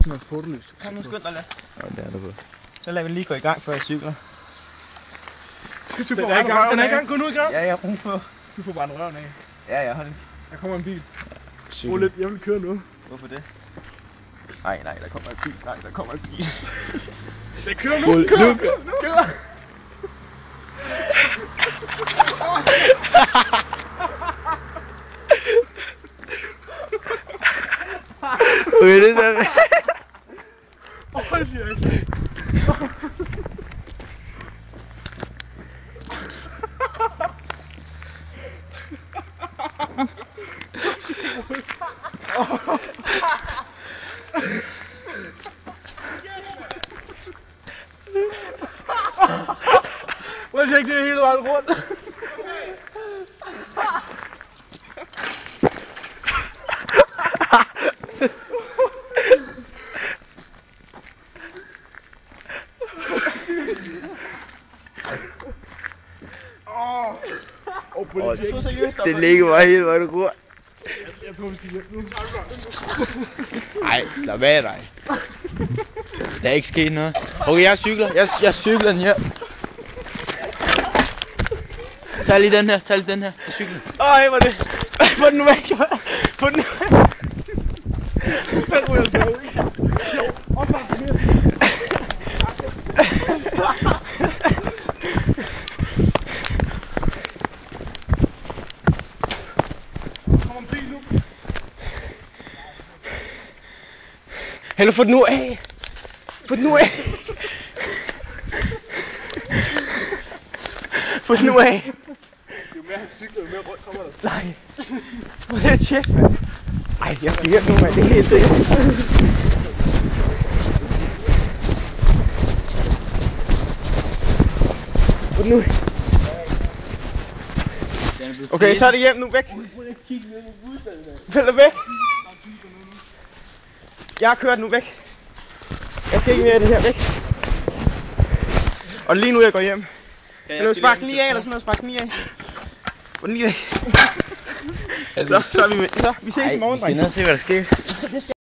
sådan noget fotolys. Kom nu, skynd dig lidt. Ja, det er det på. Så lader vi lige gå i gang, før jeg cykler. Den er i gang, den er i gang. Gå nu i gang. Ja, jeg brug for. Du får bare røven af. Ja, hold. Der kommer en bil. Cykel. Lidt, jeg vil køre nu. Hvorfor det? Nej, der kommer en bil. Nej, der kommer en bil. Jeg kører nu. Kør. Okay, det er Hold siger jeg ikke. Prøv at tjekke det hele vejen rundt. det ligger bare hele vejen rundt. Jeg tror, vi skal hjem nu. Nej, lad være dig. Der er ikke sket noget. Okay, jeg cykler. Jeg cykler den her. Tag lige den her. Jeg cykler. Ej, hvor det. Få den nu væk. Få den nu væk. Hvad ryger så ud? Jo, opvagt mere. Kommer en bil nu. Hallo, få den nu af. Få den nu af. Få den nu af. Jo mere han cykler, jo mere rundt kommer der. Nej. Prøv lige at tjekke, mand. Ej, jeg skal hjem nu, mand. Det er helt sikkert. Få den nu. Okay, så er det hjem nu. Væk. Følg væk. Jeg har kørt nu væk. Jeg skal ikke mere af det her væk. Og lige nu jeg går hjem. Eller spark den lige af, eller sådan noget. Spark den lige af. Få den lige væk. Så er vi med. Så, vi ses i morgen, dreng. Vi skal ned og se, hvad der sker.